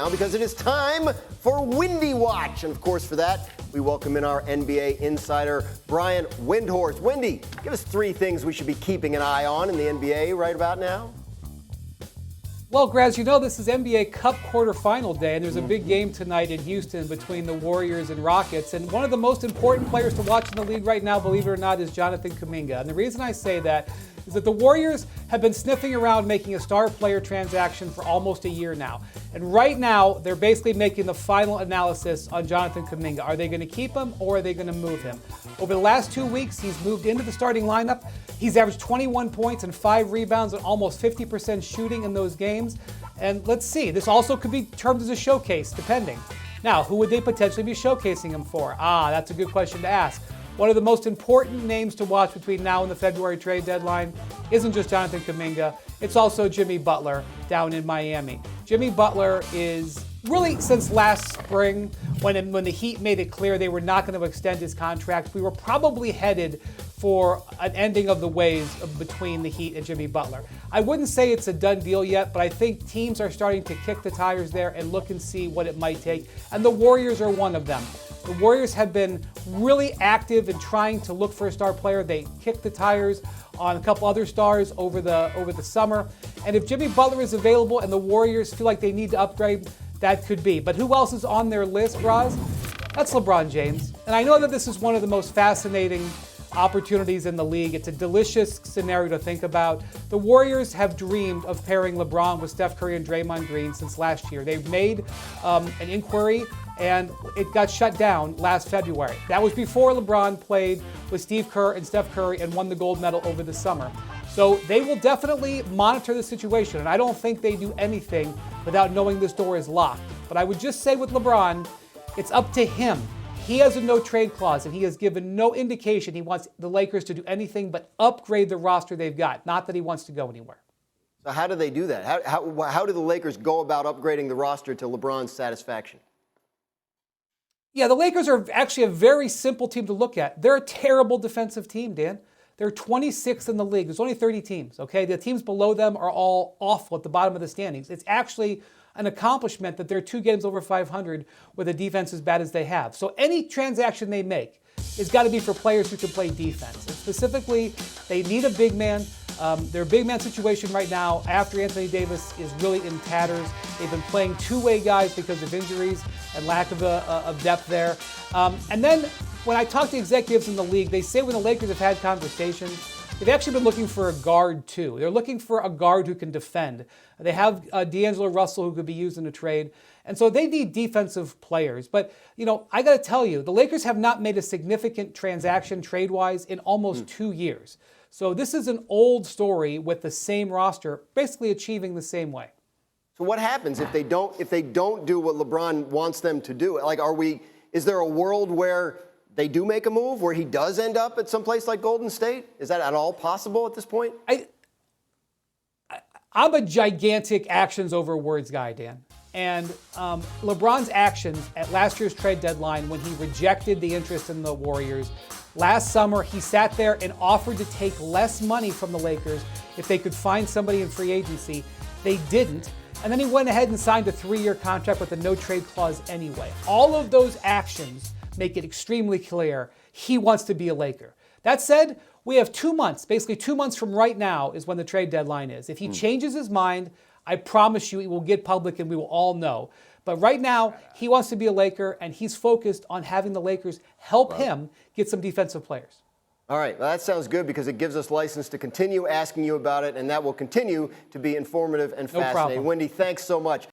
now because it is time for Windy Watch. And of course, for that, we welcome in our NBA insider, Brian Windhorst. Windy, give us 3 things we should be keeping an eye on in the NBA right about now. Well, Graz, you know this is NBA Cup quarterfinal day, and there's a big game tonight in Houston between the Warriors and Rockets. And one of the most important players to watch in the league right now, believe it or not, is Jonathan Kuminga. And the reason I say that is that the Warriors have been sniffing around making a star player transaction for almost a year now. And right now, they're basically making the final analysis on Jonathan Kuminga. Are they going to keep him or are they going to move him? Over the last 2 weeks, he's moved into the starting lineup. He's averaged 21 points and 5 rebounds and almost 50% shooting in those games. And let's see, this also could be termed as a showcase, depending. Now, who would they potentially be showcasing him for? That's a good question to ask. One of the most important names to watch between now and the February trade deadline isn't just Jonathan Kuminga, it's also Jimmy Butler down in Miami. Jimmy Butler is really, since last spring, when the Heat made it clear they were not going to extend his contract, we were probably headed for an ending of the ways between the Heat and Jimmy Butler. I wouldn't say it's a done deal yet, but I think teams are starting to kick the tires there and look and see what it might take, and the Warriors are one of them. The Warriors have been really active in trying to look for a star player. They kicked the tires on a couple other stars over the summer. And if Jimmy Butler is available and the Warriors feel like they need to upgrade, that could be. But who else is on their list, Roz? That's LeBron James. And I know that this is one of the most fascinating opportunities in the league. It's a delicious scenario to think about. The Warriors have dreamed of pairing LeBron with Steph Curry and Draymond Green since last year. They've made an inquiry and it got shut down last February. That was before LeBron played with Steve Kerr and Steph Curry and won the gold medal over the summer. So they will definitely monitor the situation, and I don't think they do anything without knowing this door is locked. But I would just say with LeBron, it's up to him. He has a no-trade clause, and he has given no indication he wants the Lakers to do anything but upgrade the roster they've got, not that he wants to go anywhere. So how do they do that? How do the Lakers go about upgrading the roster to LeBron's satisfaction? Yeah, the Lakers are actually a very simple team to look at. They're a terrible defensive team, Dan. They're 26th in the league. There's only 30 teams, okay? The teams below them are all awful at the bottom of the standings. It's actually an accomplishment that they're 2 games over 500 with a defense as bad as they have. So any transaction they make has got to be for players who can play defense. And specifically, they need a big man. Their big man situation right now, after Anthony Davis, is really in tatters. They've been playing two-way guys because of injuries and lack of depth there. And then when I talk to executives in the league, they say when the Lakers have had conversations, they've actually been looking for a guard too. They're looking for a guard who can defend. They have D'Angelo Russell who could be used in a trade. And so they need defensive players. But, you know, I got to tell you, the Lakers have not made a significant transaction trade-wise in almost 2 years. So this is an old story with the same roster, basically achieving the same way. So what happens if they don't do what LeBron wants them to do? Like, is there a world where they do make a move, where he does end up at some place like Golden State? Is that at all possible at this point? I'm a gigantic actions over words guy, Dan. And LeBron's actions at last year's trade deadline when he rejected the interest in the Warriors, last summer he sat there and offered to take less money from the Lakers if they could find somebody in free agency. They didn't. And then he went ahead and signed a 3-year contract with a no-trade clause anyway. All of those actions make it extremely clear he wants to be a Laker. That said, we have 2 months, basically 2 months from right now is when the trade deadline is. If he changes his mind, I promise you it will get public and we will all know. But right now, he wants to be a Laker and he's focused on having the Lakers help him get some defensive players. All right, well, that sounds good because it gives us license to continue asking you about it, and that will continue to be informative and fascinating. No problem. Windy, thanks so much.